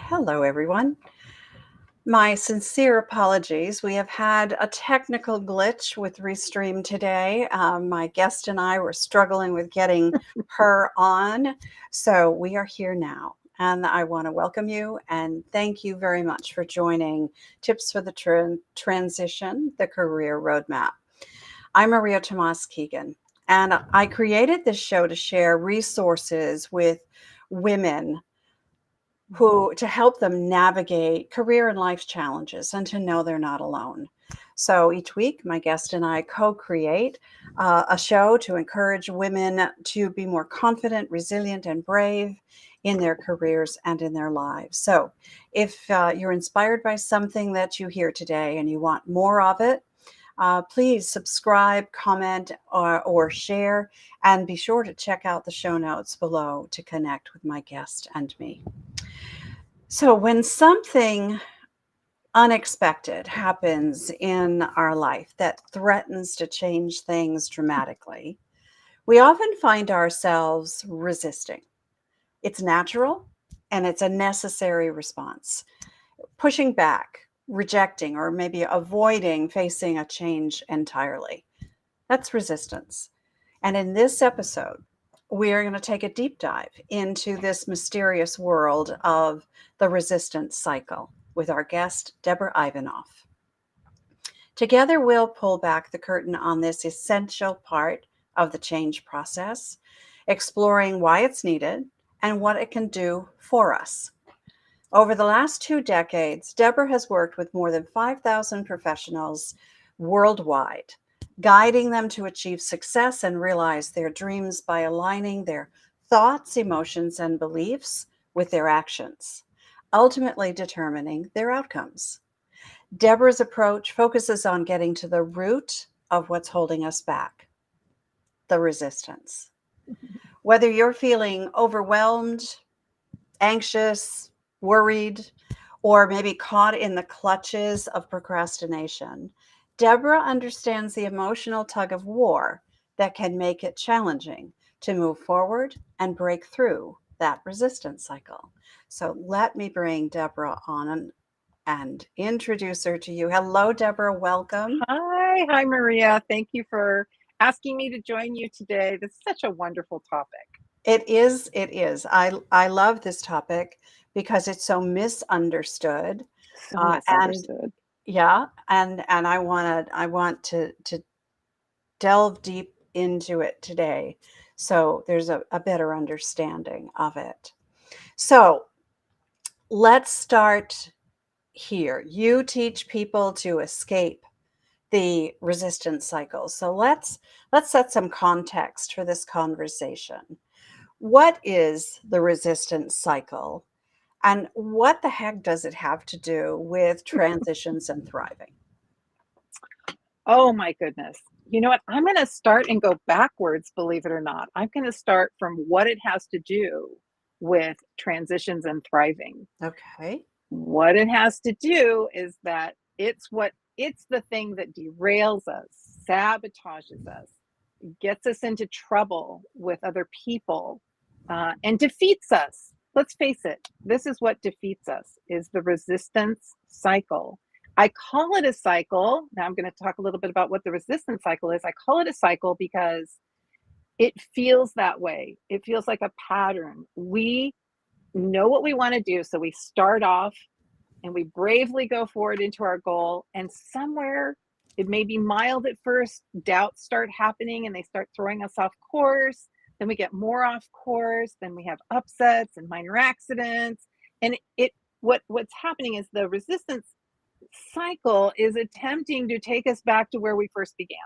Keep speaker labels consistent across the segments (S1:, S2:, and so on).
S1: Hello, everyone. My sincere apologies. We have had a technical glitch with Restream today. My guest and I were struggling with getting her on. So we are here now. And I want to welcome you and thank you very much for joining Tips for the Transition, the Career Roadmap. I'm Maria Tomás-Keegan, and I created this show to share resources with women who to help them navigate career and life challenges and to know they're not alone. So each week, my guest and I co-create a show to encourage women to be more confident, resilient, and brave in their careers and in their lives. So if you're inspired by something that you hear today and you want more of it, please subscribe, comment, or share, and be sure to check out the show notes below to connect with my guest and me. So, when something unexpected happens in our life that threatens to change things dramatically, we often find ourselves resisting. It's natural and it's a necessary response, pushing back, rejecting, or maybe avoiding facing a change entirely. That's resistance. And in this episode, we are going to take a deep dive into this mysterious world of the resistance cycle with our guest, Deborah Ivanoff. Together, we'll pull back the curtain on this essential part of the change process, exploring why it's needed and what it can do for us. Over the last 2 decades, Deborah has worked with more than 5,000 professionals worldwide, guiding them to achieve success and realize their dreams by aligning their thoughts, emotions, and beliefs with their actions, ultimately determining their outcomes. Deborah's approach focuses on getting to the root of what's holding us back, the resistance. Whether you're feeling overwhelmed, anxious, worried, or maybe caught in the clutches of procrastination, Deborah understands the emotional tug of war that can make it challenging to move forward and break through that resistance cycle. So let me bring Deborah on and introduce her to you. Hello, Deborah. Welcome.
S2: Hi, Maria. Thank you for asking me to join you today. This is such a wonderful topic.
S1: It is. It is. I love this topic because it's so misunderstood,
S2: So
S1: and
S2: misunderstood.
S1: yeah, and I want to delve deep into it today, so there's a better understanding of it. So let's start here. You teach people to escape the resistance cycle. So let's set some context for this conversation. What is the resistance cycle, and what the heck does it have to do with transitions and thriving?
S2: Oh my goodness. You know what? I'm going to start and go backwards, believe it or not. I'm going to start from what it has to do with transitions and thriving.
S1: Okay.
S2: What it has to do is that it's the thing that derails us, sabotages us, gets us into trouble with other people, and defeats us. Let's face it, this is what defeats us is the resistance cycle. I call it a cycle. Now I'm going to talk a little bit about what the resistance cycle is. I call it a cycle because it feels that way. It feels like a pattern. We know what we want to do, so we start off and we bravely go forward into our goal, and somewhere it may be mild at first, doubts start happening and they start throwing us off course. Then we get more off course, then we have upsets and minor accidents. And what's happening is the resistance cycle is attempting to take us back to where we first began.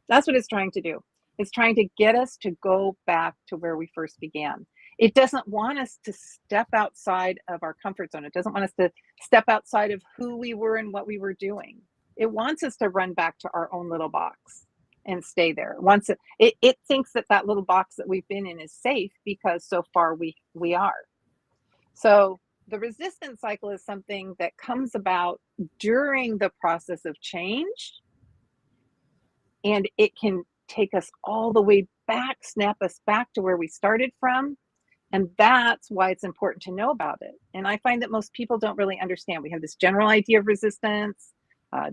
S2: That's what it's trying to do. It's trying to get us to go back to where we first began. It doesn't want us to step outside of our comfort zone. It doesn't want us to step outside of who we were and what we were doing. It wants us to run back to our own little box and stay there. It thinks that that little box that we've been in is safe because so far we are. So the resistance cycle is something that comes about during the process of change, and it can take us all the way back, snap us back to where we started from, And that's why it's important to know about it. And I find that most people don't really understand. We have this general idea of resistance,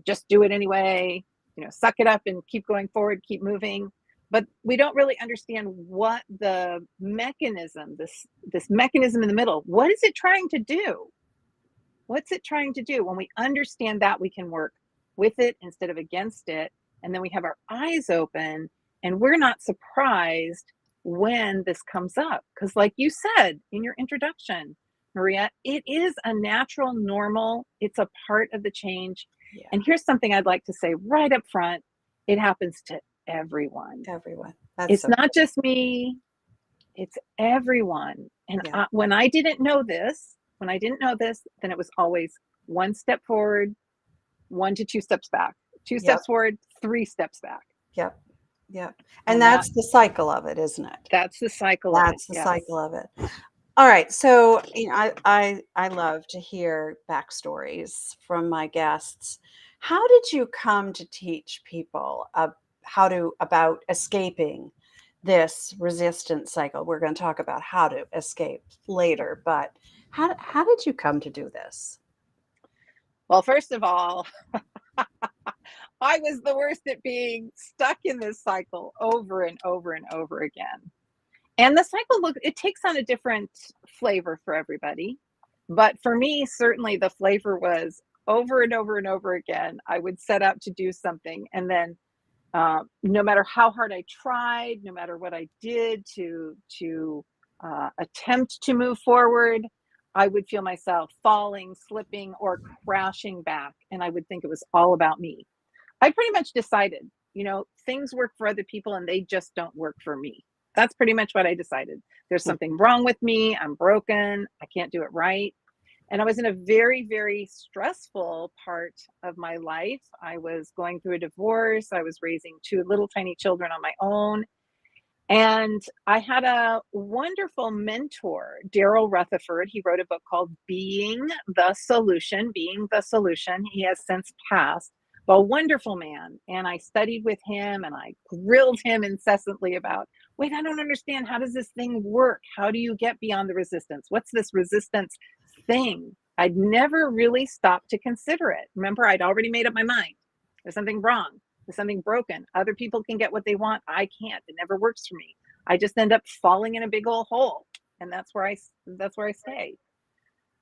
S2: just do it anyway, suck it up and keep going forward, keep moving. But we don't really understand what the mechanism, this mechanism in the middle, what is it trying to do? What's it trying to do? When we understand that, we can work with it instead of against it. And then we have our eyes open and we're not surprised when this comes up. Because, like you said in your introduction, Maria, it is a natural, normal, it's a part of the change.
S1: Yeah.
S2: And here's something I'd like to say right up front, it happens to everyone.
S1: Everyone. That's
S2: It's
S1: so
S2: not just me, it's everyone. And
S1: yeah.
S2: when I didn't know this, then it was always one step forward, 1 to 2 steps back, 2
S1: Yep.
S2: steps forward, 3 steps back.
S1: Yep. Yep. And
S2: And
S1: that's the cycle of it, isn't it?
S2: that's the cycle of it.
S1: That's the
S2: Yes.
S1: cycle of it. All right. So, I love to hear backstories from my guests. How did you come to teach people about escaping this resistance cycle? We're going to talk about how to escape later, but how did you come to do this?
S2: Well, first of all, I was the worst at being stuck in this cycle over and over and over again. And the cycle, it takes on a different flavor for everybody. But for me, certainly the flavor was over and over and over again. I would set out to do something. And then no matter how hard I tried, no matter what I did to attempt to move forward, I would feel myself falling, slipping, or crashing back. And I would think it was all about me. I pretty much decided, things work for other people and they just don't work for me. That's pretty much what I decided. There's something wrong with me. I'm broken. I can't do it right. And I was in a very, very stressful part of my life. I was going through a divorce. I was raising 2 little tiny children on my own. And I had a wonderful mentor, Daryl Rutherford. He wrote a book called Being the Solution. Being the Solution. He has since passed, but a wonderful man. And I studied with him and I grilled him incessantly about, wait, I don't understand. How does this thing work? How do you get beyond the resistance? What's this resistance thing? I'd never really stopped to consider it. Remember, I'd already made up my mind. There's something wrong. There's something broken. Other people can get what they want. I can't. It never works for me. I just end up falling in a big old hole. And that's where I stay.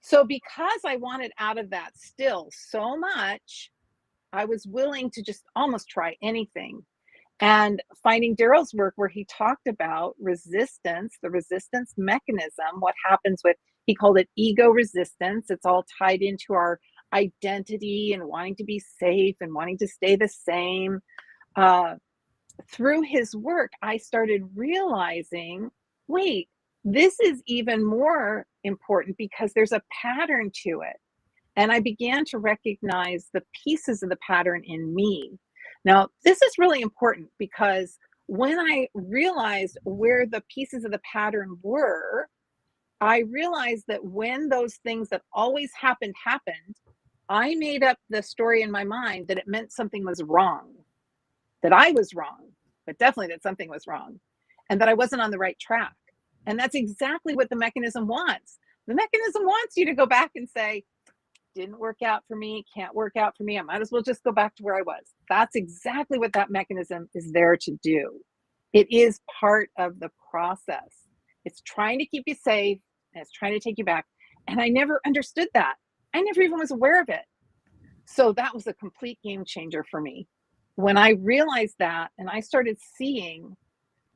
S2: So because I wanted out of that still so much, I was willing to just almost try anything. And finding Daryl's work where he talked about resistance, the resistance mechanism, what happens with, he called it ego resistance. It's all tied into our identity and wanting to be safe and wanting to stay the same. Through his work, I started realizing, wait, this is even more important because there's a pattern to it. And I began to recognize the pieces of the pattern in me. Now, this is really important because when I realized where the pieces of the pattern were, I realized that when those things that always happened, I made up the story in my mind that it meant something was wrong, that I was wrong, but definitely that something was wrong, and that I wasn't on the right track. And that's exactly what the mechanism wants. The mechanism wants you to go back and say, didn't work out for me, can't work out for me. I might as well just go back to where I was. That's exactly what that mechanism is there to do. It is part of the process. It's trying to keep you safe and it's trying to take you back. And I never understood that. I never even was aware of it. So that was a complete game changer for me. When I realized that and I started seeing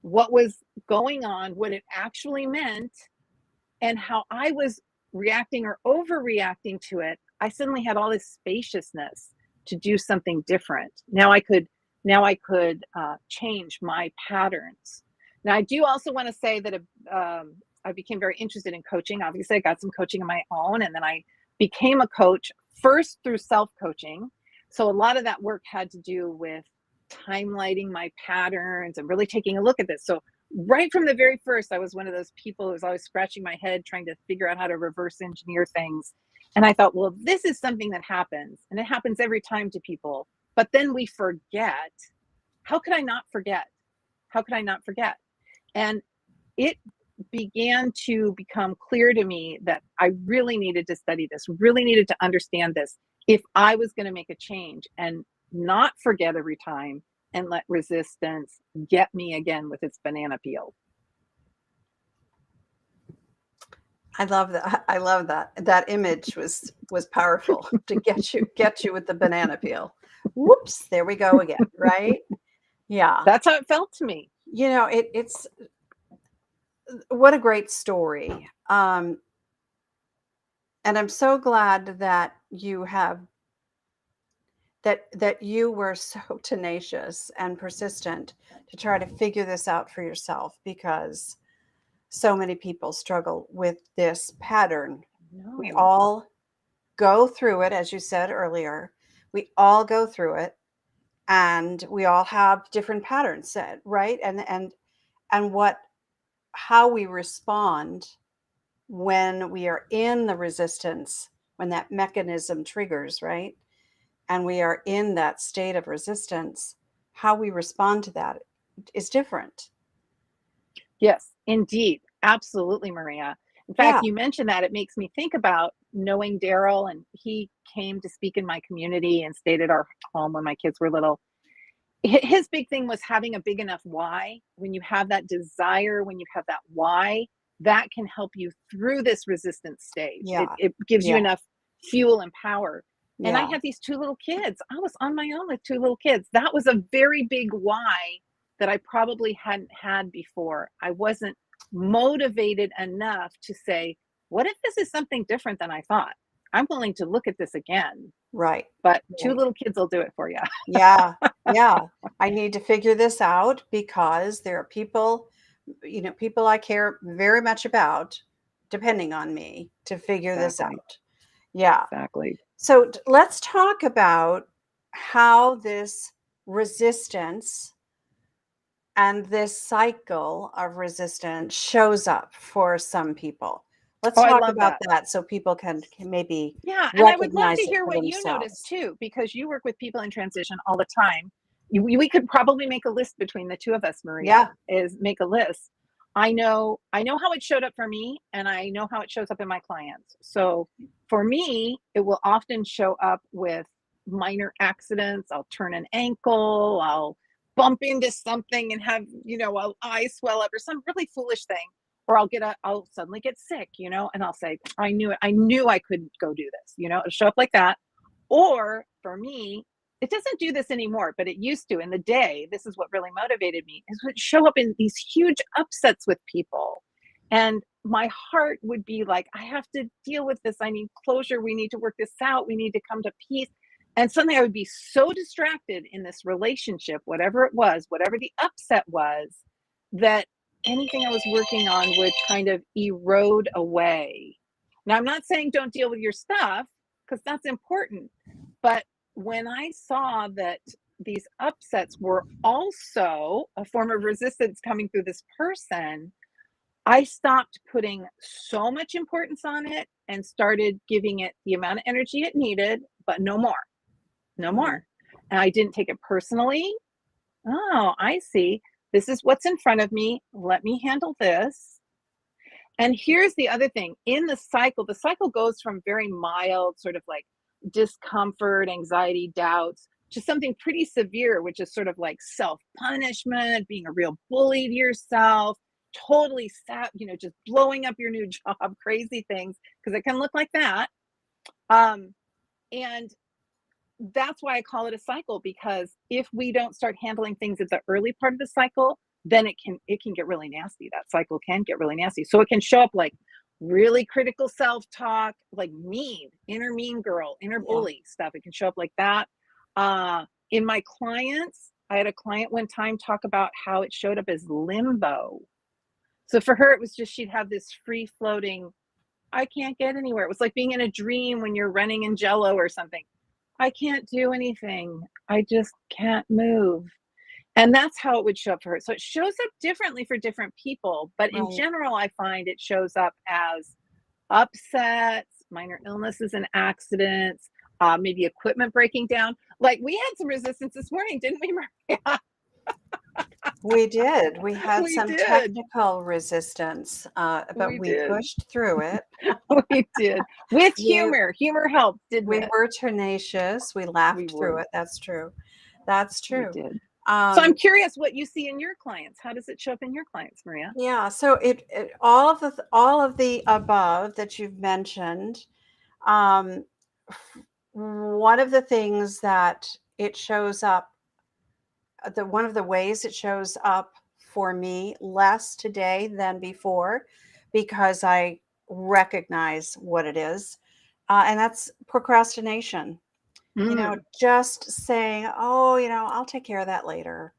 S2: what was going on, what it actually meant, and how I was reacting or overreacting to it, I suddenly had all this spaciousness to do something different. Now I could change my patterns. Now I do also want to say that I became very interested in coaching. Obviously, I got some coaching of my own, and then I became a coach first through self-coaching. So a lot of that work had to do with timelighting my patterns and really taking a look at this. So right from the very first, I was one of those people who was always scratching my head trying to figure out how to reverse engineer things. And I thought, well, this is something that happens, and it happens every time to people, but then we forget. How could I not forget? How could I not forget? And it began to become clear to me that I really needed to study this, really needed to understand this if I was going to make a change and not forget every time and let resistance get me again with its banana peel.
S1: I love that. I love that. That image was powerful to get you with the banana peel. Whoops, there we go again, right? Yeah.
S2: That's how it felt to me.
S1: You know, it's what a great story. And I'm so glad that you have that you were so tenacious and persistent to try to figure this out for yourself, because so many people struggle with this pattern. We
S2: No.
S1: all go through it, as you said earlier. We all go through it, and we all have different patterns set, right? And what how we respond when we are in the resistance, when that mechanism triggers, right? And we are in that state of resistance, how we respond to that is different.
S2: Yes, indeed. Absolutely, Maria. In fact,
S1: Yeah.
S2: you mentioned that, it makes me think about knowing Daryl, and he came to speak in my community and stayed at our home when my kids were little. His big thing was having a big enough why. When you have that desire, when you have that why, that can help you through this resistance stage. It,
S1: Yeah.
S2: it gives you
S1: Yeah.
S2: enough fuel and power. And I
S1: Yeah.
S2: had these two little kids. I was on my own with two little kids. That was a very big why that I probably hadn't had before. I wasn't motivated enough to say, what if this is something different than I thought? I'm willing to look at this again.
S1: Right.
S2: But two
S1: Right.
S2: little kids will do it for you.
S1: Yeah. Yeah. I need to figure this out because there are people, people I care very much about depending on me to figure this
S2: Exactly.
S1: out. Yeah.
S2: Exactly.
S1: So let's talk about how this resistance and this cycle of resistance shows up for some people. Let's
S2: Oh, I
S1: talk
S2: love
S1: about
S2: that.
S1: that so people can maybe
S2: Yeah, and I would love to
S1: recognize it
S2: hear
S1: for
S2: what you noticed
S1: themselves.
S2: too, because you work with people in transition all the time. We could probably make a list between the two of us, Maria,
S1: Yeah.
S2: is make a list. I know how it showed up for me, and I know how it shows up in my clients. So for me, it will often show up with minor accidents. I'll turn an ankle, I'll bump into something and have, I'll eye swell up or some really foolish thing. Or I'll suddenly get sick, and I'll say, I knew it. I knew I couldn't go do this, it'll show up like that. Or for me, it doesn't do this anymore, but it used to in the day. This is what really motivated me, is would show up in these huge upsets with people. And my heart would be like, I have to deal with this. I need closure. We need to work this out. We need to come to peace. And suddenly I would be so distracted in this relationship, whatever it was, whatever the upset was, that anything I was working on would kind of erode away. Now, I'm not saying don't deal with your stuff, because that's important. But when I saw that these upsets were also a form of resistance coming through this person, I stopped putting so much importance on it and started giving it the amount of energy it needed, but no more, no
S1: Mhm.
S2: more. And I didn't take it personally. Oh, I see. This is what's in front of me. Let me handle this. And here's the other thing, in the cycle goes from very mild, sort of like discomfort, anxiety, doubts, to something pretty severe, which is sort of like self punishment, being a real bully to yourself, totally just blowing up your new job, crazy things, because it can look like that. Um, and that's why I call it a cycle, because if we don't start handling things at the early part of the cycle, then it can get really nasty. That cycle can get really nasty. So it can show up like really critical self-talk, like inner mean girl, inner
S1: Yeah.
S2: bully stuff. It can show up like that. In my clients, I had a client one time talk about how it showed up as limbo. So for her, it was just she'd have this free floating, I can't get anywhere. It was like being in a dream when you're running in jello or something. I can't do anything. I just can't move. And that's how it would show up for her. So it shows up differently for different people. But in
S1: Right.
S2: general, I find it shows up as upsets, minor illnesses and accidents, maybe equipment breaking down. Like we had some resistance this morning, didn't we, Maria?
S1: We did. We had
S2: We
S1: some
S2: did.
S1: technical resistance, but
S2: We
S1: we
S2: did.
S1: pushed through it.
S2: We did. With
S1: We
S2: humor. Humor helped, didn't
S1: we
S2: it?
S1: were tenacious. We
S2: We
S1: laughed through
S2: were.
S1: it. That's true. That's
S2: We
S1: true.
S2: did. So I'm
S1: Um,
S2: curious what you see in your clients. How does it show up in your clients, Maria?
S1: yeah. So all of the above that you've mentioned. Um, one of the things that it shows up, one of the ways it shows up for me less today than before, because I recognize what it is, and that's procrastination.
S2: Mm.
S1: Just saying, "Oh, I'll take care of that later.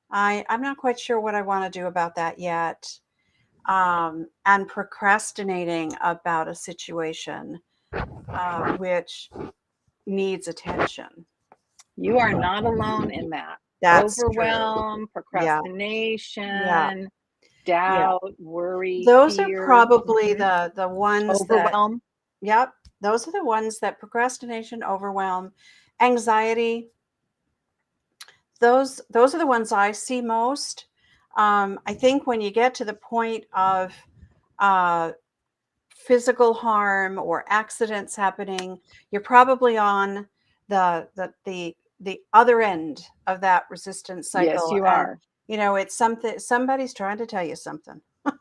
S1: I'm not quite sure what I want to do about that yet." And procrastinating about a situation, which needs attention.
S2: You are not alone in that.
S1: That's true.
S2: Overwhelm,
S1: Yeah. Yeah.
S2: procrastination,
S1: Yeah.
S2: doubt, worry,
S1: Those are
S2: fear,
S1: probably the ones that,
S2: overwhelm.
S1: yep, those are the ones that procrastination, overwhelm, anxiety, those are the ones I see most. I think when you get to the point of uh, physical harm or accidents happening, you're probably on the other end of that resistance
S2: Yes,
S1: cycle,
S2: you
S1: and
S2: are.
S1: it's something somebody's trying to tell you something,
S2: I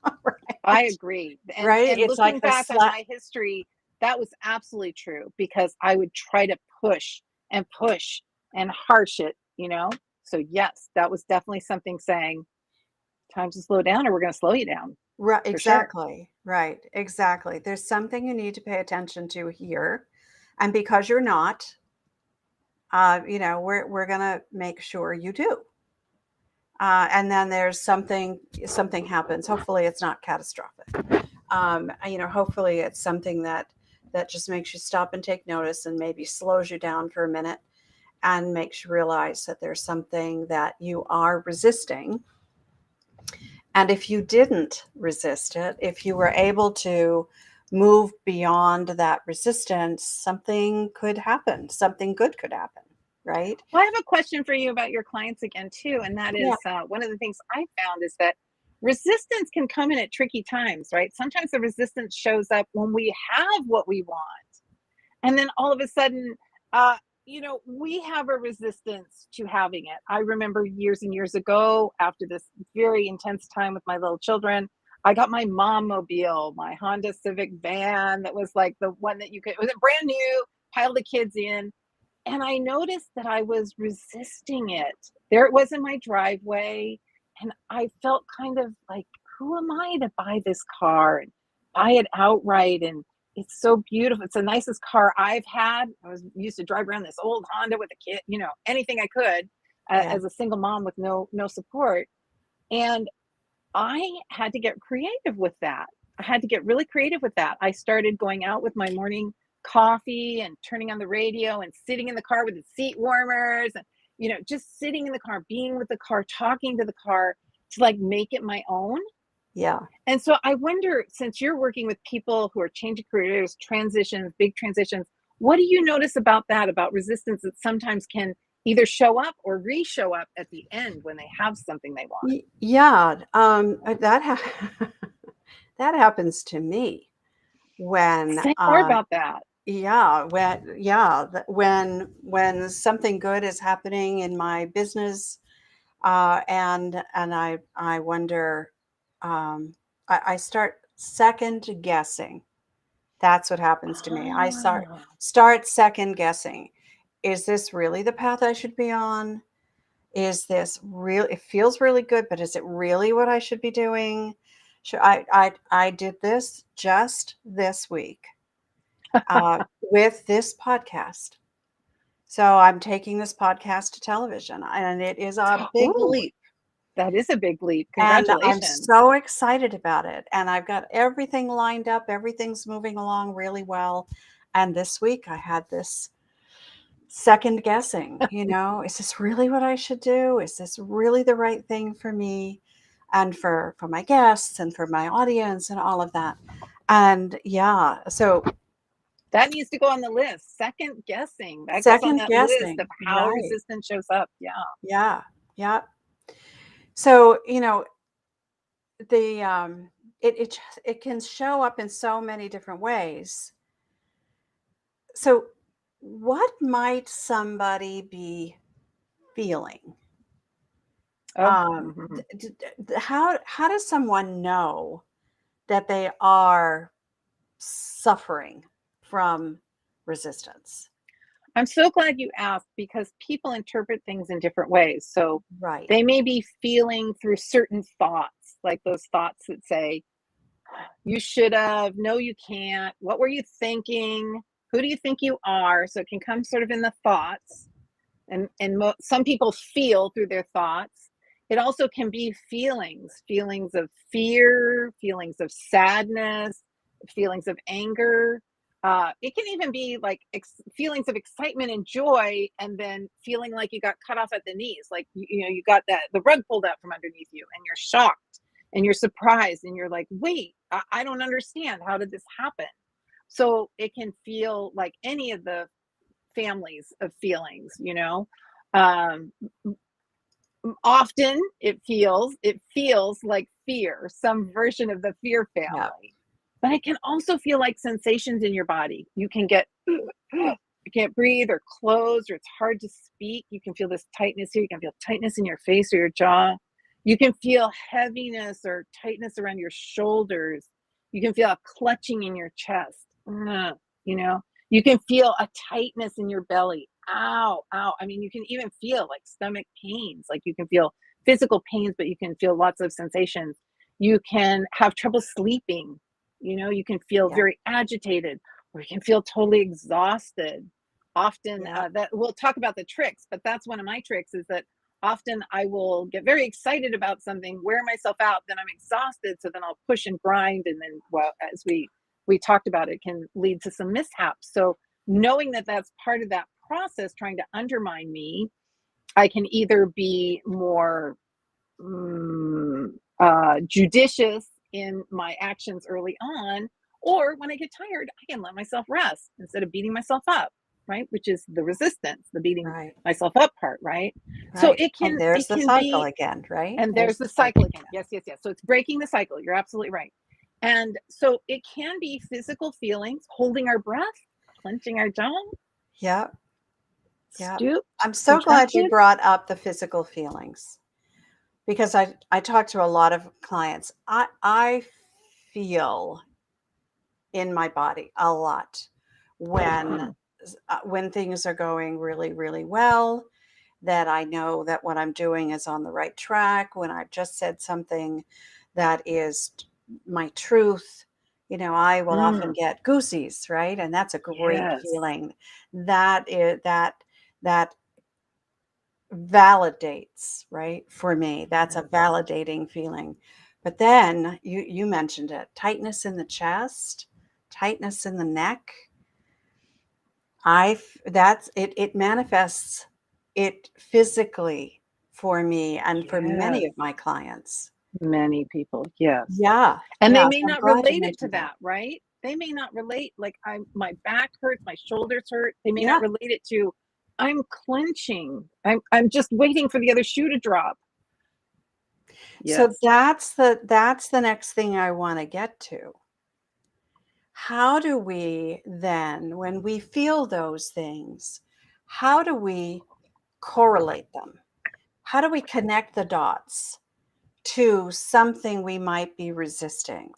S1: right?
S2: agree.
S1: Right?
S2: And
S1: It's like
S2: looking
S1: the
S2: back on
S1: slap.
S2: my history, that was absolutely true because I would try to push and harsh it. So yes, that was definitely something saying, time to slow down or we're going to slow you down
S1: Right,
S2: for sure.
S1: exactly. Right, exactly. There's something you need to pay attention to here, and because you're not, we're gonna make sure you do. And then there's something happens. Hopefully, it's not catastrophic. Hopefully, it's something that just makes you stop and take notice, and maybe slows you down for a minute, and makes you realize that there's something that you are resisting. And if you didn't resist it, if you were able to move beyond that resistance, something could happen. Something good could happen, right?
S2: Well, I have a question for you about your clients again, too. And that
S1: Yeah.
S2: is one of the things I found is that resistance can come in at tricky times, right? Sometimes the resistance shows up when we have what we want. And then all of a sudden, we have a resistance to having it. I remember years and years ago, after this very intense time with my little children, I got my mom mobile, my Honda Civic van that was like the one that it was brand new, piled the kids in. And I noticed that I was resisting it. There it was in my driveway. And I felt kind of like, who am I to buy this car and buy it outright? And it's so beautiful. It's the nicest car I've had. I was used to drive around this old Honda with a kid, anything I could
S1: Yeah.
S2: as a single mom with no support. And I had to get creative with that. I had to get really creative with that. I started going out with my morning coffee and turning on the radio and sitting in the car with the seat warmers and just sitting in the car, being with the car, talking to the car to like make it my own.
S1: Yeah.
S2: And so I wonder, since you're working with people who are changing careers, transitions, big transitions, what do you notice about that, about resistance that sometimes can either show up or re-show up at the end when they have something they want?
S1: Yeah. That happens to me when
S2: Say more about that.
S1: when something good is happening in my business, and I wonder, I start second guessing. That's what happens to me. I
S2: Ah.
S1: start second guessing. Is this really the path I should be on? Is this real? It feels really good, but is it really what I should be doing? I did this just this week, with this podcast. So I'm taking this podcast to television, and it is a big
S2: Ooh,
S1: leap.
S2: that is a big leap.
S1: And I'm
S2: Congratulations.
S1: so excited about it. And I've got everything lined up. Everything's moving along really well. And this week I had this second guessing, is this really what I should do? Is this really the right thing for me and for my guests and for my audience and all of that? And yeah, so
S2: That needs to go on the list. Second guessing. That goes on
S1: second
S2: that list of
S1: guessing,
S2: how
S1: right.
S2: resistance shows up. Yeah.
S1: Yeah. Yeah. So, the it can show up in so many different ways. So, what might somebody be feeling?
S2: Oh, mhm.
S1: How does someone know that they are suffering from resistance?
S2: I'm so glad you asked because people interpret things in different ways. So
S1: Right.
S2: they may be feeling through certain thoughts, like those thoughts that say, you should have, no, you can't, what were you thinking? Who do you think you are? So it can come sort of in the thoughts, and some people feel through their thoughts. It also can be feelings of fear, feelings of sadness, feelings of anger. It can even be like feelings of excitement and joy, and then feeling like you got cut off at the knees, like you got the rug pulled out from underneath you, and you're shocked and you're surprised, and you're like, wait, I don't understand. How did this happen? So it can feel like any of the families of feelings. Um, Often it feels like fear, some version of the fear
S1: Yeah.
S2: family. But it can also feel like sensations in your body. You can get you can't breathe or close, or it's hard to speak. You can feel this tightness here. You can feel tightness in your face or your jaw. You can feel heaviness or tightness around your shoulders. You can feel a clutching in your chest. You know, you can feel a tightness in your belly. Ow, ow. I mean, you can even feel like stomach pains. Like you can feel physical pains, but you can feel lots of sensations. You can have trouble sleeping. You can feel
S1: Yeah.
S2: very agitated, or you can feel totally exhausted. Often,
S1: Yeah.
S2: that we'll talk about the tricks, but that's one of my tricks is that often I will get very excited about something, wear myself out, then I'm exhausted, so then I'll push and grind, and then, well, as we talked about, it can lead to some mishaps. So knowing that that's part of that process trying to undermine me, I can either be more judicious in my actions early on, or when I get tired, I can let myself rest instead of beating myself up, right? Which is the resistance, the beating
S1: Right.
S2: myself up part, right? So
S1: Right.
S2: it
S1: And
S2: can
S1: there's
S2: it
S1: the
S2: can
S1: cycle
S2: be,
S1: again, right?
S2: and
S1: There's
S2: there's
S1: the
S2: the cycle
S1: cycle
S2: again.
S1: again.
S2: Yes, yes, yes. So it's breaking the cycle. You're absolutely right. And so it can be physical feelings, holding our breath, clenching our jaw,
S1: Yeah. Yeah.
S2: stooped,
S1: I'm so glad you
S2: contracted.
S1: brought up the physical feelings because I talk to a lot of clients. I feel in my body a lot when when things are going really, really well, that I know that what I'm doing is on the right track, when I've just said something that is my truth. I will often
S2: Mm,
S1: get goosies, right? And that's a great
S2: yes.
S1: feeling. That validates, right? For me, that's a
S2: Yes.
S1: validating feeling. But then you mentioned it, tightness in the chest, tightness in the neck. That's it manifests it physically for me and for many
S2: Yes.
S1: of my clients.
S2: Many people, yes.
S1: Yeah,
S2: And they
S1: yeah,
S2: may
S1: so I'm
S2: not
S1: glad you
S2: relate it to
S1: mentioned that.
S2: that, right? They may not relate, like, my back hurts, my shoulders hurt. They may not
S1: Yeah,
S2: relate it to, I'm clenching. I'm just waiting for the other shoe to drop.
S1: so
S2: Yes.
S1: that's the next thing I wanna get to. How do we then, when we feel those things, how do we correlate them? How do we connect the dots to something we might be resisting?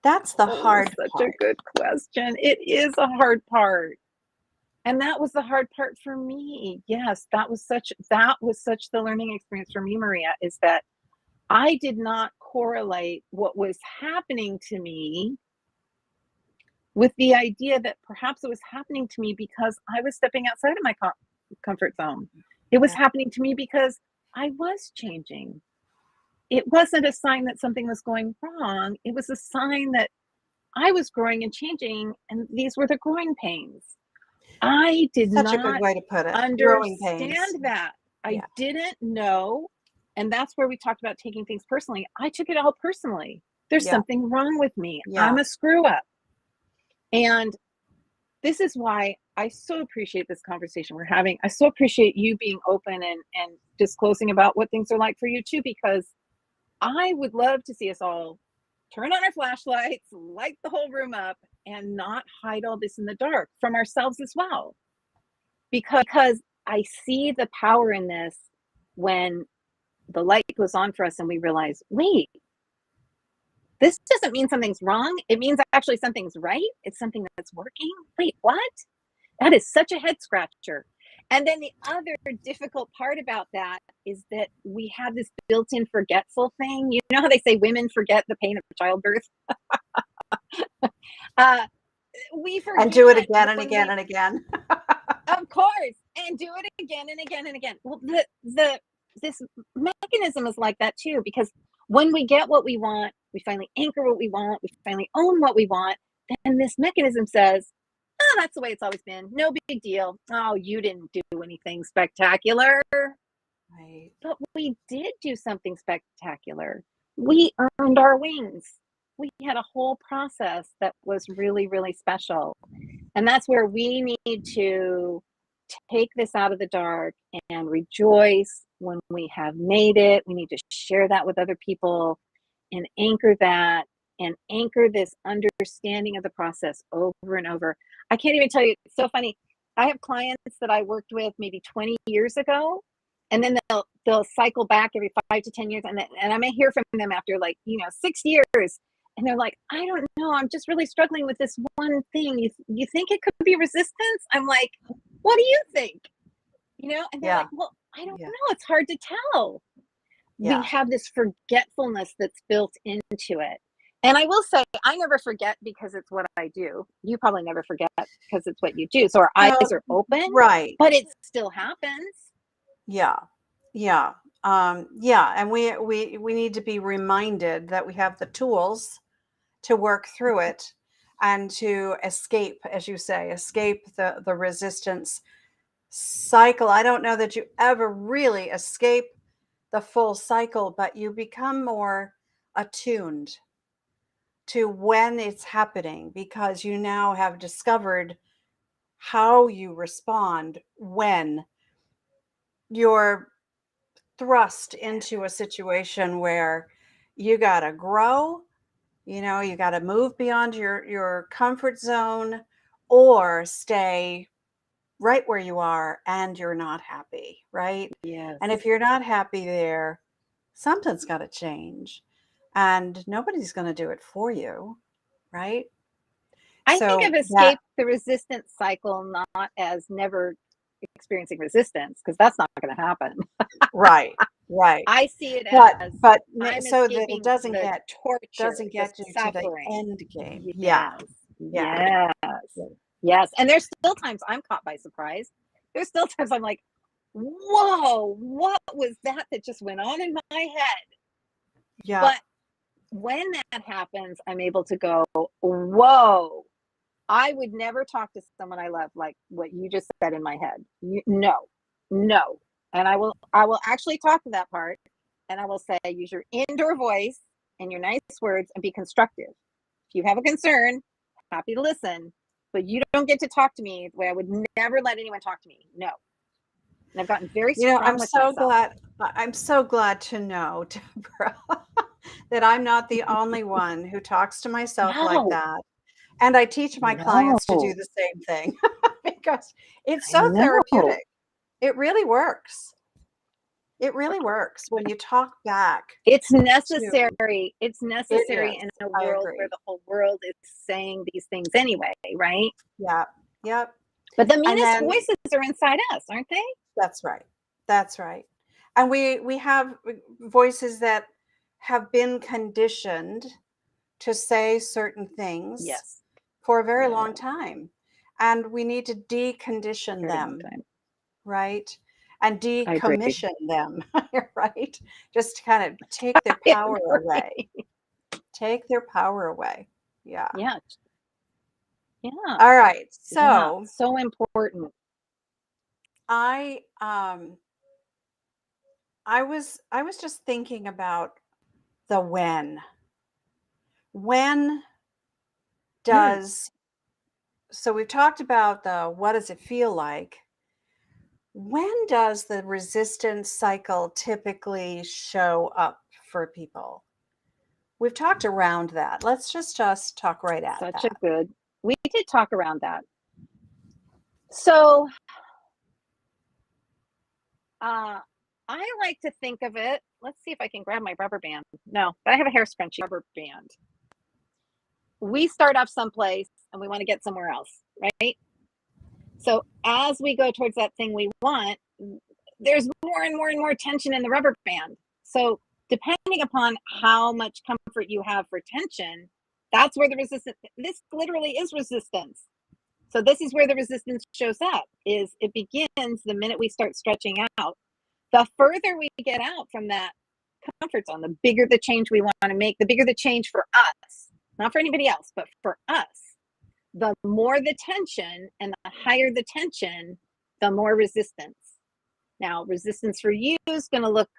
S1: That's the
S2: Oh,
S1: hard
S2: such a
S1: part.
S2: good question. It is a hard part. And that was the hard part for me. Yes, that was such the learning experience for me, Maria, is that I did not correlate what was happening to me with the idea that perhaps it was happening to me because I was stepping outside of my comfort zone. It was
S1: Yeah.
S2: happening to me because I was changing. It wasn't a sign that something was going wrong. It was a sign that I was growing and changing, and these were the growing pains. I did
S1: Such a good
S2: not
S1: way to put it. Growing pains.
S2: understand that. I
S1: Yeah.
S2: didn't know. And that's where we talked about taking things personally. I took it all personally. There's
S1: Yeah.
S2: something wrong with me.
S1: Yeah.
S2: I'm a screw up. And this is why I so appreciate this conversation we're having. I so appreciate you being open and disclosing about what things are like for you too, because I would love to see us all turn on our flashlights, light the whole room up, and not hide all this in the dark from ourselves as well. Because I see the power in this when the light goes on for us and we realize, wait, this doesn't mean something's wrong. It means actually something's right. It's something that's working. Wait, what? That is such a head scratcher. And then the other difficult part about that is that we have this built-in forgetful thing. You know how they say women forget the pain of childbirth? uh, we
S1: And do it
S2: forget
S1: again and
S2: when
S1: again
S2: we,
S1: and again.
S2: of course, and do it again and again and again. Well, the this mechanism is like that too, because when we get what we want, we finally anchor what we want, we finally own what we want, then this mechanism says, oh, that's the way it's always been. No big deal. Oh, you didn't do anything spectacular.
S1: Right.
S2: But we did do something spectacular. We earned our wings. We had a whole process that was really, really special. And that's where we need to take this out of the dark and rejoice when we have made it. We need to share that with other people and anchor that and anchor this understanding of the process over and over. I can't even tell you, it's so funny. I have clients that I worked with maybe 20 years ago, and then they'll cycle back every 5 to 10 years, and I may hear from them after, like, 6 years, and they're like, I don't know, I'm just really struggling with this one thing. You think it could be resistance? I'm like, what do you think? And they're like,
S1: Yeah.
S2: well, I don't
S1: Yeah.
S2: know, it's hard to tell. We
S1: Yeah.
S2: have this forgetfulness that's built into it. And I will say, I never forget because it's what I do. You probably never forget because it's what you do. So our eyes
S1: Well,
S2: are open,
S1: right.
S2: but it still happens.
S1: Yeah. Yeah. Yeah. And we need to be reminded that we have the tools to work through it and to escape, as you say, escape the resistance cycle. I don't know that you ever really escape the full cycle, but you become more attuned to when it's happening because you now have discovered how you respond when you're thrust into a situation where you got to grow, you got to move beyond your comfort zone or stay right where you are and you're not happy, right? And if
S2: Yes.
S1: you're not happy there, something's got to change and nobody's going to do it for you, right?
S2: I think
S1: So
S2: I've
S1: that
S2: escaped the resistance cycle not as never experiencing resistance, because that's not going to happen.
S1: right, right.
S2: I see it
S1: But
S2: as
S1: but
S2: I'm
S1: so that it
S2: escaping the torture,
S1: doesn't
S2: the
S1: get you to the
S2: suffering.
S1: end game. Yeah.
S2: Yes.
S1: Yeah.
S2: Yes. Yes. And there's still times I'm caught by surprise. There's still times I'm like, whoa, what was that just went on in my head?
S1: Yeah.
S2: But when that happens, I'm able to go, whoa, I would never talk to someone I love like what you just said in my head. No, no. And I will actually talk to that part, and I will say, use your indoor voice and your nice words and be constructive. If you have a concern, happy to listen, but you don't get to talk to me the way I would never let anyone talk to me. No. And I've gotten very
S1: I'm
S2: strong with
S1: so
S2: myself.
S1: glad. I'm so glad to know, Deborah, that I'm not the only one who talks to myself like
S2: No,
S1: that. And I teach my clients to do
S2: no,
S1: the same thing because it's
S2: I
S1: so
S2: know.
S1: therapeutic. It really works. It really works when you talk back
S2: It's
S1: to
S2: necessary. It's
S1: it
S2: necessary
S1: is.
S2: in a
S1: I
S2: world where
S1: agree.
S2: the whole world is saying these things anyway, right?
S1: Yeah. Yep.
S2: But the
S1: And
S2: meanest
S1: then
S2: voices are inside us, aren't they?
S1: that's right. That's right. And we have voices that have been conditioned to say certain things
S2: Yes.
S1: for a very
S2: Yeah.
S1: long time. And we need to decondition
S2: Very long
S1: them,
S2: time.
S1: right? And
S2: I agree.
S1: decommission them, right? Just to kind of take their
S2: I
S1: power away.
S2: agree.
S1: Take their power away. Yeah.
S2: Yeah. Yeah.
S1: All right.
S2: Yeah.
S1: So
S2: So important.
S1: I I was just thinking about the when. When
S2: Mm.
S1: does so we've talked about the what does it feel like? When does the resistance cycle typically show up for people? We've talked around that. Let's just talk right at
S2: Such a
S1: that.
S2: good, we did talk around that. So I like to think of it. Let's see if I can grab my rubber band. No, but I have a hair scrunchie rubber band. We start off someplace and we want to get somewhere else, right? So as we go towards that thing we want, there's more and more and more tension in the rubber band. So depending upon how much comfort you have for tension, that's where the resistance, this literally is resistance. So this is where the resistance shows up, is it begins the minute we start stretching out. The further we get out from that comfort zone, the bigger the change we want to make, the bigger the change for us, not for anybody else, but for us. The more the tension and the higher the tension, the more resistance. Now, resistance for you is going to look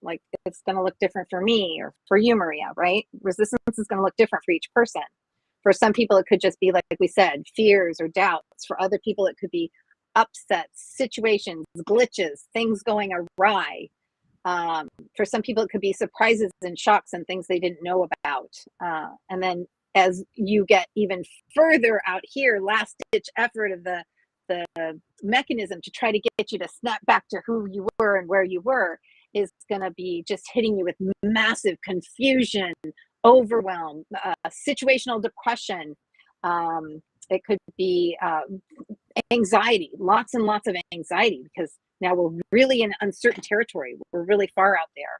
S2: like it's going to look different for me or for you, Maria, right? Resistance is going to look different for each person. For some people, it could just be, like we said, fears or doubts. For other people, it could be upsets, situations, glitches, things going awry. For some people, it could be surprises and shocks and things they didn't know about. And then as you get even further out here, last ditch effort of the mechanism to try to get you to snap back to who you were and where you were is going to be just hitting you with massive confusion, overwhelm, situational depression. It could be anxiety, lots and lots of anxiety, because now we're really in uncertain territory. We're really far out there.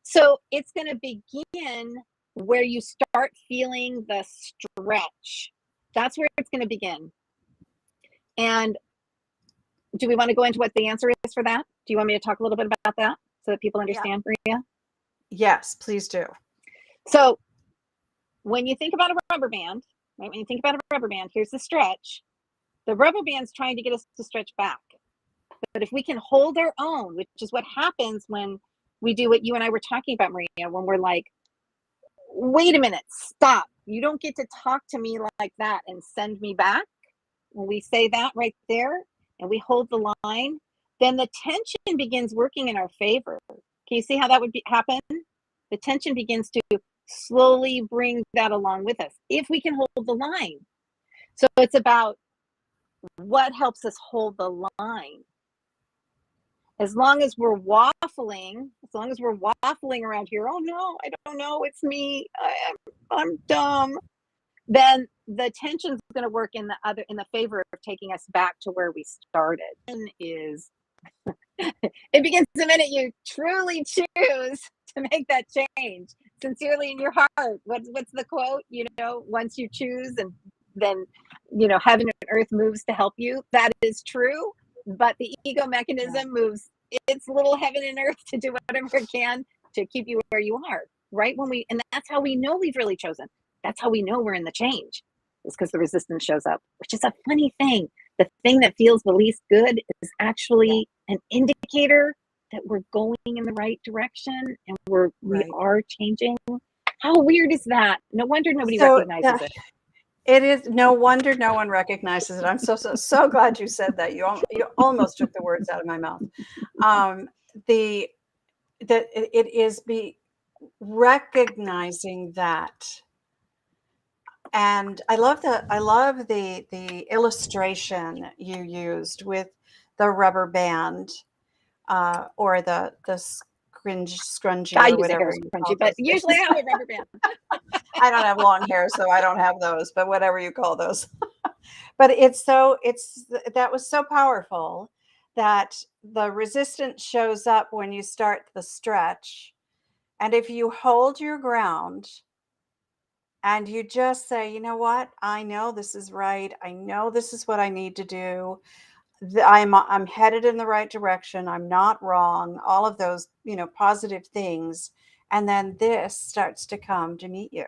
S2: So it's going to begin where you start feeling the stretch. That's where it's going to begin. And do we want to go into what the answer is for that? Do you want me to talk a little bit about that so that people understand, Maria?
S1: Yes, please do.
S2: So when you think about a rubber band, right? When you think about a rubber band, here's the stretch. The rubber band's trying to get us to stretch back. But if we can hold our own, which is what happens when we do what you and I were talking about, Maria, when we're like, wait a minute, stop. You don't get to talk to me like that and send me back. When we say that right there and we hold the line, then the tension begins working in our favor. Can you see how that would happen? The tension begins to slowly bring that along with us if we can hold the line. So it's about what helps us hold the line. As long as we're waffling around here, oh no, I don't know, it's me, I'm dumb, then the tension is going to work in the favor of taking us back to where we started. Is it begins the minute you truly choose to make that change sincerely in your heart. What's the quote? Once you choose, and then heaven and earth moves to help you. That is true, but the ego mechanism moves its little heaven and earth to do whatever it can to keep you where you are. Right? And that's how we know we've really chosen. That's how we know we're in the change, is because the resistance shows up, which is a funny thing. The thing that feels the least good is actually an indicator that we're going in the right direction and we are changing. How weird is that? No wonder nobody recognizes it.
S1: It is no wonder no one recognizes it. I'm so glad you said that. You almost took the words out of my mouth. It is recognizing that. And I love the illustration you used with the rubber band or the scrunchie
S2: I
S1: or
S2: use a hair
S1: whatever you call
S2: scrunchie, but
S1: those
S2: usually
S1: things.
S2: I have a rubber band.
S1: I don't have long hair, so I don't have those, but whatever you call those. But that was so powerful that the resistance shows up when you start the stretch. And if you hold your ground and you just say, you know what, I know this is right. I know this is what I need to do. I'm headed in the right direction. I'm not wrong. All of those, positive things. And then this starts to come to meet you.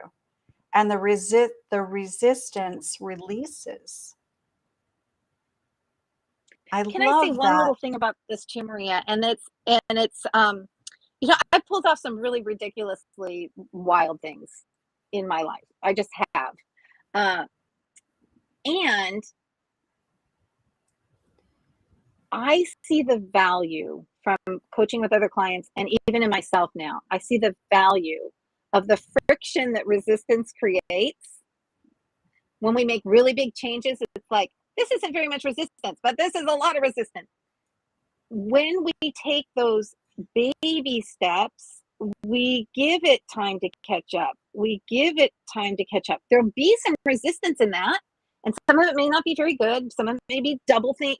S1: And the resistance releases. I
S2: Can I say
S1: love
S2: one
S1: that.
S2: little thing about this too, Maria? And it's I pulled off some really ridiculously wild things in my life. I just have. And I see the value from coaching with other clients and even in myself now. I see the value of the friction that resistance creates. When we make really big changes, it's like, this isn't very much resistance, but this is a lot of resistance. When we take those baby steps, we give it time to catch up. We give it time to catch up. There'll be some resistance in that. And some of it may not be very good. Some of it may be double think,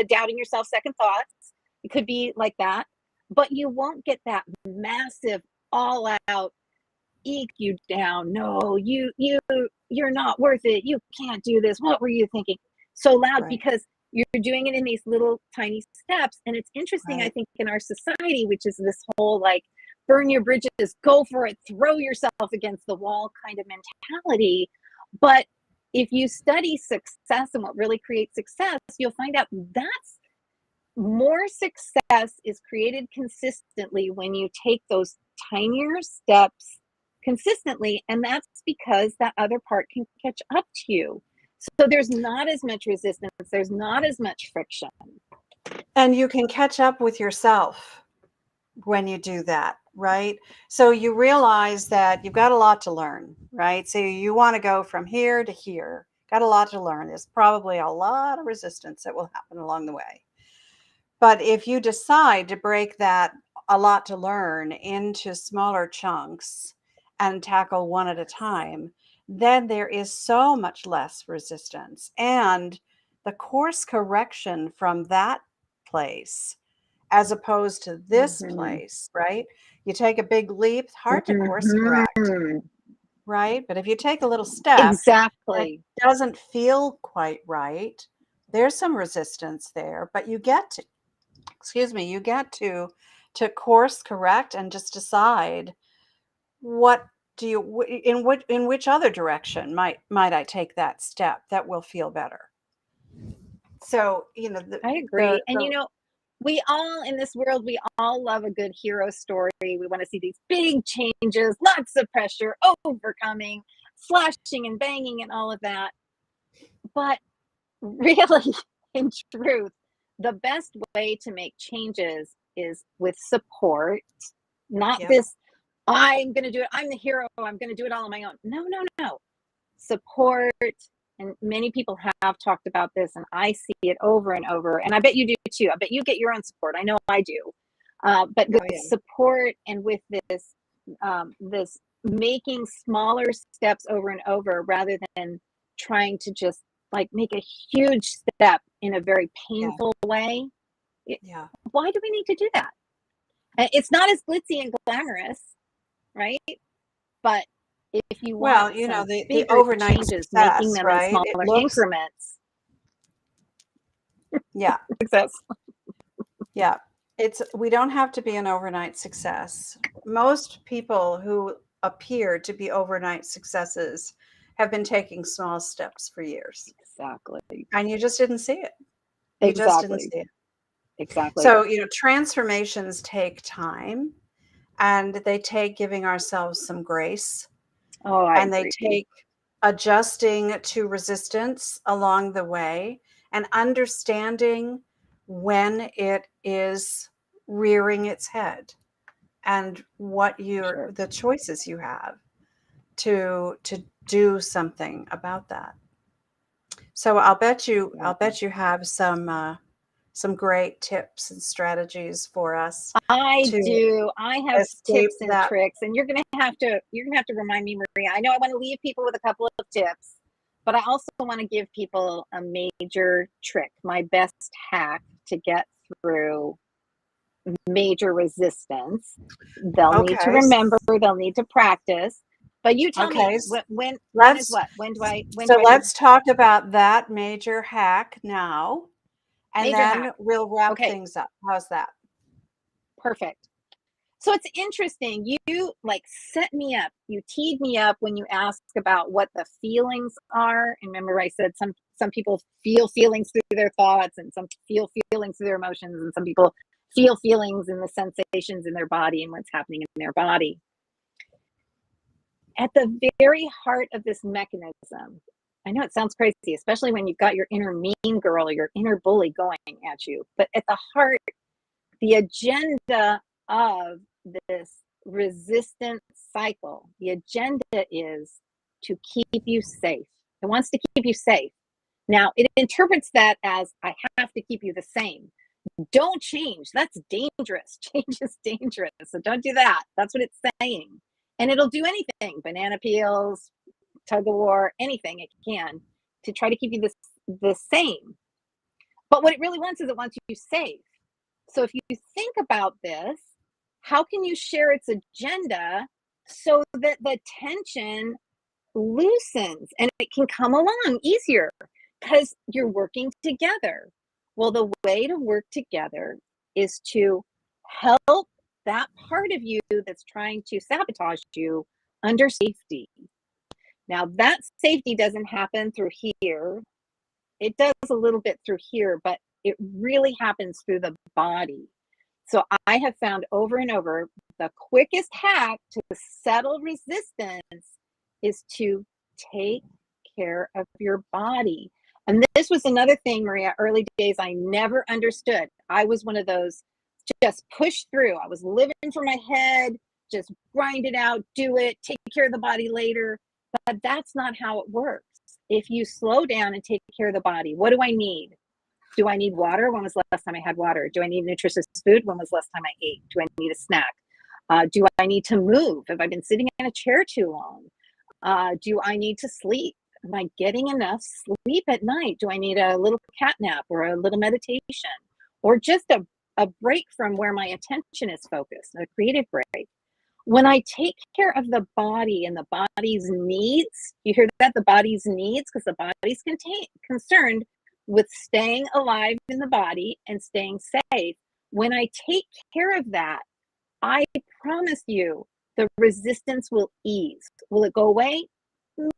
S2: doubting yourself, second thoughts. It could be like that. But you won't get that massive all out eke you down. No, you're not worth it. You can't do this. What were you thinking? So loud,
S1: Right.
S2: because you're doing it in these little tiny steps. And it's interesting, I think, in our society, which is this whole like burn your bridges, go for it, throw yourself against the wall kind of mentality. But if you study success and what really creates success, you'll find out that's more success is created consistently when you take those tinier steps consistently. And that's because that other part can catch up to you. So there's not as much resistance. There's not as much friction.
S1: And you can catch up with yourself when you do that, right? So you realize that you've got a lot to learn, right? So you want to go from here to here. Got a lot to learn. There's probably a lot of resistance that will happen along the way. But if you decide to break that a lot to learn into smaller chunks and tackle one at a time, then there is so much less resistance. And the course correction from that place, as opposed to this place, right? You take a big leap, it's hard to course correct, right? But if you take a little step and it
S2: Exactly.
S1: doesn't feel quite right, there's some resistance there, but you get to, you get to course correct and just decide what do you in which other direction might I take that step that will feel better. So,
S2: I agree. And we all in this world, we all love a good hero story. We want to see these big changes, lots of pressure, overcoming, slashing and banging and all of that. But really, in truth, the best way to make changes is with support, not
S1: Yep.
S2: this, I'm going to do it. I'm the hero. I'm going to do it all on my own. No, no, no. Support. And many people have talked about this, and I see it over and over. And I bet you do too. I bet you get your own support. I know I do. But with support and with this making smaller steps over and over, rather than trying to just like make a huge step in a very painful way.
S1: Yeah.
S2: Why do we need to do that? It's not as glitzy and glamorous, right? But if you want some
S1: the
S2: bigger
S1: overnight
S2: changes, making
S1: success,
S2: them in
S1: right? It
S2: smaller
S1: looks,
S2: increments.
S1: yeah,
S2: Success.
S1: yeah. We don't have to be an overnight success. Most people who appear to be overnight successes have been taking small steps for years.
S2: Exactly.
S1: And you just didn't see it. You just didn't
S2: Exactly.
S1: see it.
S2: Exactly.
S1: So, transformations take time, and they take giving ourselves some grace,
S2: Oh, I
S1: and they
S2: agree.
S1: take adjusting to resistance along the way and understanding when it is rearing its head and what the choices you have to do something about that. So I'll bet you have some great tips and strategies for us
S2: I
S1: to
S2: do. I have
S1: escape
S2: tips and
S1: that.
S2: tricks, and you're gonna have to remind me, Maria. I know I want to leave people with a couple of tips, but I also want to give people a major trick, my best hack to get through major resistance. They'll need to
S1: Okay.
S2: remember, they'll need to practice. But you tell me
S1: Okay.
S2: when is
S1: Let's
S2: what? When do
S1: so
S2: I
S1: let's talk about that major hack now, and
S2: major hack?
S1: then we'll wrap
S2: Okay,
S1: things up. How's that?
S2: perfect. So it's interesting. You like set me up. You teed me up when you ask about what the feelings are. And remember, I said some people feel feelings through their thoughts, and some feel feelings through their emotions, and some people feel feelings in the sensations in their body and what's happening in their body. At the very heart of this mechanism, I know it sounds crazy, especially when you've got your inner mean girl or your inner bully going at you. But at the heart, the agenda of this resistance cycle, the agenda is to keep you safe. It wants to keep you safe. Now, it interprets that as I have to keep you the same. Don't change. That's dangerous. Change is dangerous. So don't do that. That's what it's saying. And it'll do anything, banana peels, tug of war, anything it can to try to keep you the same. But what it really wants is it wants you safe. So if you think about this, how can you share its agenda so that the tension loosens and it can come along easier because you're working together? Well, the way to work together is to help that part of you that's trying to sabotage you under safety. Now, that safety doesn't happen through here. It does a little bit through here, but it really happens through the body. So I have found over and over the quickest hack to settle resistance is to take care of your body. And this was another thing, Maria, early days I never understood. I was one of those just push through. I was living for my head, just grind it out, do it, take care of the body later. But that's not how it works. If you slow down and take care of the body, what do I need? Do I need water? When was the last time I had water? Do I need nutritious food? When was the last time I ate? Do I need a snack? Do I need to move? Have I been sitting in a chair too long? Do I need to sleep? Am I getting enough sleep at night? Do I need a little cat nap or a little meditation? Or just a break from where my attention is focused, a creative break? When I take care of the body and the body's needs, you hear that? The body's needs, because the body's concerned with staying alive in the body and staying safe. When I take care of that, I promise you the resistance will ease. Will it go away?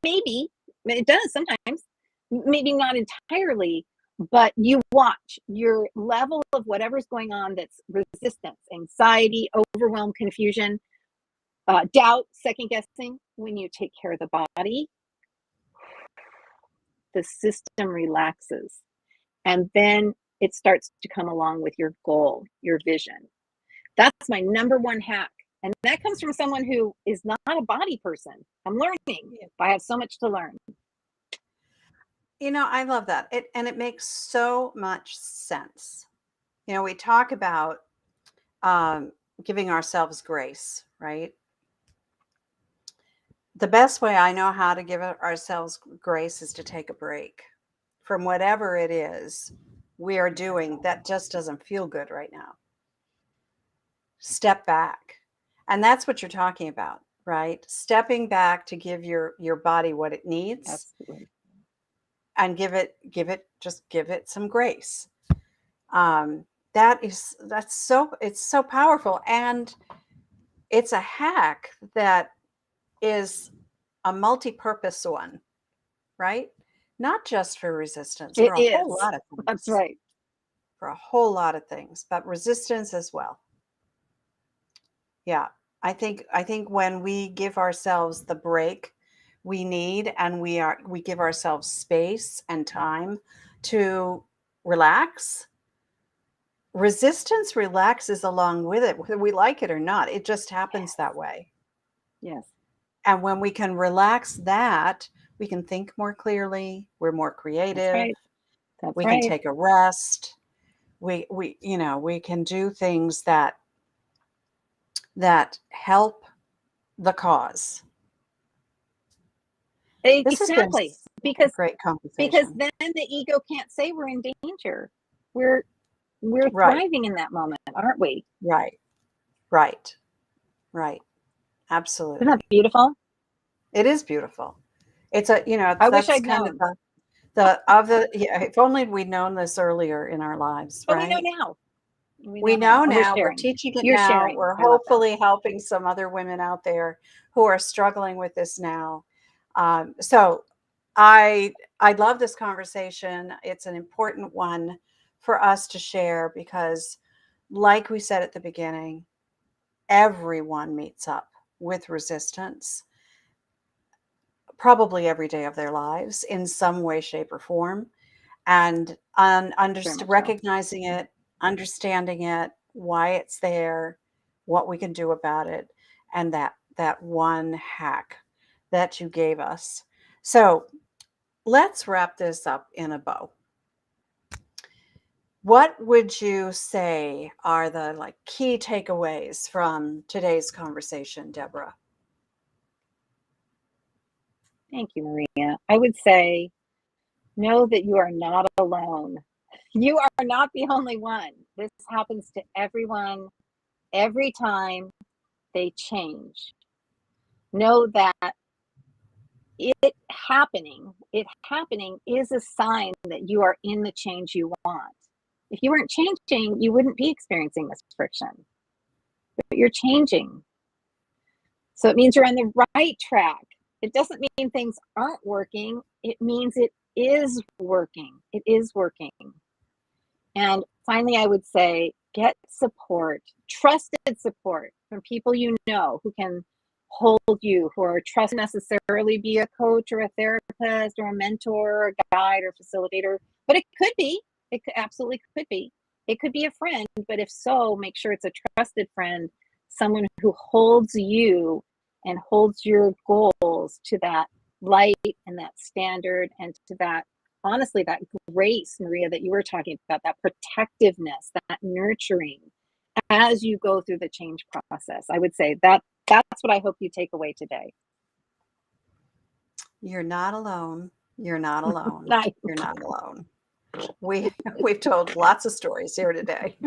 S2: Maybe. It does sometimes. Maybe not entirely, but you watch your level of whatever's going on that's resistance, anxiety, overwhelm, confusion, doubt, second guessing. When you take care of the body, the system relaxes. And then it starts to come along with your goal, your vision. That's my number one hack. And that comes from someone who is not a body person. I'm learning. I have so much to learn.
S1: I love that. It makes so much sense. We talk about giving ourselves grace, right? The best way I know how to give ourselves grace is to take a break from whatever it is we are doing that just doesn't feel good right now. Step back. And that's what you're talking about, right? Stepping back to give your body what it needs.
S2: Absolutely.
S1: And give it some grace. It's so powerful. And it's a hack that is a multi-purpose one, right? Not just for resistance,
S2: It
S1: for a
S2: is.
S1: whole lot of things.
S2: That's right.
S1: For a whole lot of things, but resistance as well. Yeah. I think when we give ourselves the break we need and we give ourselves space and time to relax, resistance relaxes along with it, whether we like it or not. It just happens that way.
S2: Yes.
S1: And when we can relax that, we can think more clearly. We're more creative.
S2: That's right. That's
S1: we
S2: right.
S1: can take a rest. We can do things that help the cause. This has been
S2: Exactly.
S1: a
S2: Because
S1: great conversation.
S2: because then the ego can't say we're in danger. We're
S1: Right.
S2: thriving in that moment, aren't we?
S1: Right. Absolutely.
S2: Isn't that beautiful?
S1: It is beautiful. It's
S2: I wish
S1: that's
S2: I'd
S1: kind
S2: known.
S1: if only we'd known this earlier in our lives,
S2: But
S1: right?
S2: we know now.
S1: We know
S2: and we're
S1: now, we're
S2: sharing.
S1: teaching it
S2: You're
S1: now.
S2: sharing.
S1: We're
S2: I love that.
S1: hopefully helping some other women out there who are struggling with this now. So I love this conversation. It's an important one for us to share because, like we said at the beginning, everyone meets up with resistance. probably every day of their lives in some way, shape, or form. And
S2: Very much so.
S1: recognizing it, understanding it, why it's there, what we can do about it, and that one hack that you gave us. So let's wrap this up in a bow. What would you say are the like key takeaways from today's conversation, Deborah?
S2: Thank you, Maria. I would say, know that you are not alone. You are not the only one. This happens to everyone every time they change. Know that it happening is a sign that you are in the change you want. If you weren't changing, you wouldn't be experiencing this friction. But you're changing. So it means you're on the right track. It doesn't mean things aren't working. It means it is working. It is working. And finally, I would say get support, trusted support from people you know who can hold you, who are trusted necessarily be a coach or a therapist or a mentor or a guide or facilitator. But it absolutely could be. It could be a friend, but if so, make sure it's a trusted friend, someone who holds you and holds your goals to that light and that standard and to that, honestly, that grace, Maria, that you were talking about, that protectiveness, that nurturing as you go through the change process. I would say that's what I hope you take away today.
S1: You're not alone. You're not alone.
S2: Nice.
S1: You're not alone. We've told lots of stories here today.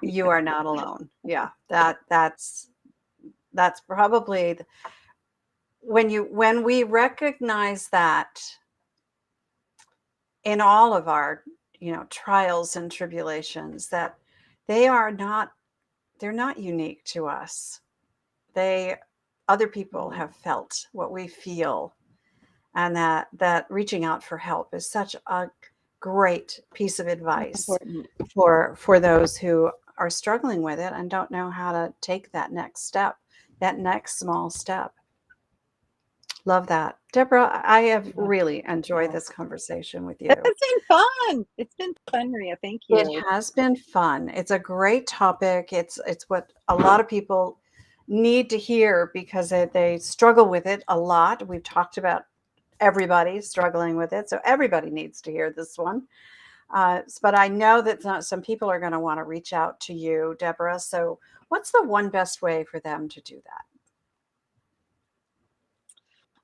S1: You are not alone. Yeah, that's probably when we recognize that in all of our trials and tribulations, that they are not they're not unique to us. They Other people have felt what we feel, and that reaching out for help is such a great piece of advice
S2: Important.
S1: for those who are struggling with it and don't know how to take that next step, that next small step. Love that. Deborah, I have really enjoyed this conversation with you.
S2: It's been fun. It's been fun, Maria. Thank
S1: It
S2: you.
S1: has been fun. It's a great topic. It's what a lot of people need to hear because they struggle with it a lot. We've talked about everybody struggling with it, so everybody needs to hear this one. But I know that some people are going to want to reach out to you, Deborah. So what's the one best way for them to do that?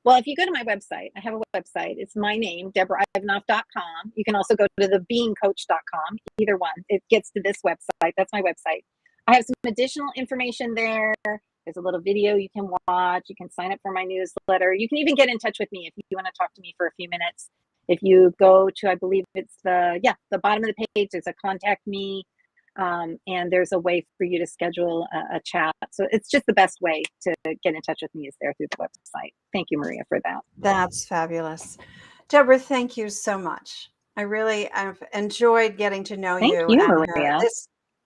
S2: Well, if you go to my website, I have a website. It's my name, DeborahIvanoff.com. You can also go to thebeingcoach.com, either one. It gets to this website. That's my website. I have some additional information there. There's a little video you can watch. You can sign up for my newsletter. You can even get in touch with me if you want to talk to me for a few minutes. If you go to, I believe it's the bottom of the page, there's a contact me. And there's a way for you to schedule a chat. So it's just the best way to get in touch with me is there through the website. Thank you, Maria, for that.
S1: That's fabulous. Deborah, thank you so much. I've enjoyed getting to know
S2: Thank
S1: you,
S2: you,
S1: and
S2: Maria.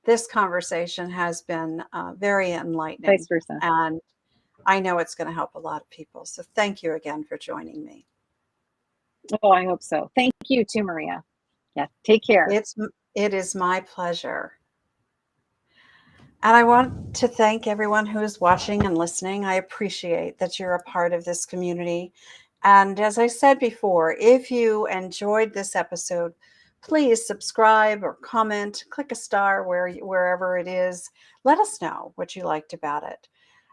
S1: this conversation has been very enlightening,
S2: Vice versa.
S1: and I know it's going to help a lot of people. So thank you again for joining me.
S2: Oh, I hope so. Thank you too, Maria. Yeah, take care.
S1: It is my pleasure. And I want to thank everyone who is watching and listening. I appreciate that you're a part of this community. And as I said before, if you enjoyed this episode, please subscribe or comment, click a star wherever it is. Let us know what you liked about it.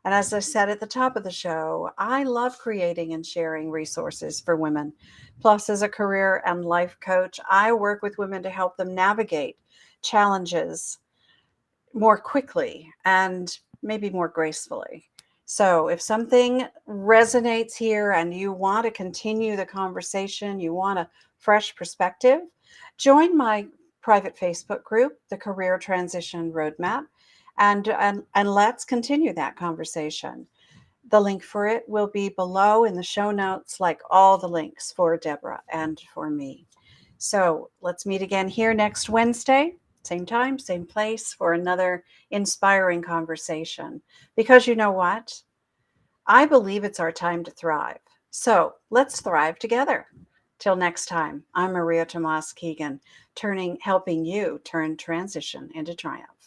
S1: And as I said at the top of the show, I love creating and sharing resources for women. Plus, as a career and life coach, I work with women to help them navigate challenges more quickly and maybe more gracefully. So if something resonates here and you want to continue the conversation, you want a fresh perspective, join my private Facebook group, the Career Transition Roadmap, and let's continue that conversation. The link for it will be below in the show notes, like all the links for Deborah and for me. So let's meet again here next Wednesday. Same time, same place for another inspiring conversation. Because you know what? I believe it's our time to thrive. So let's thrive together. Till next time, I'm Maria Tomás-Keegan, helping you turn transition into triumph.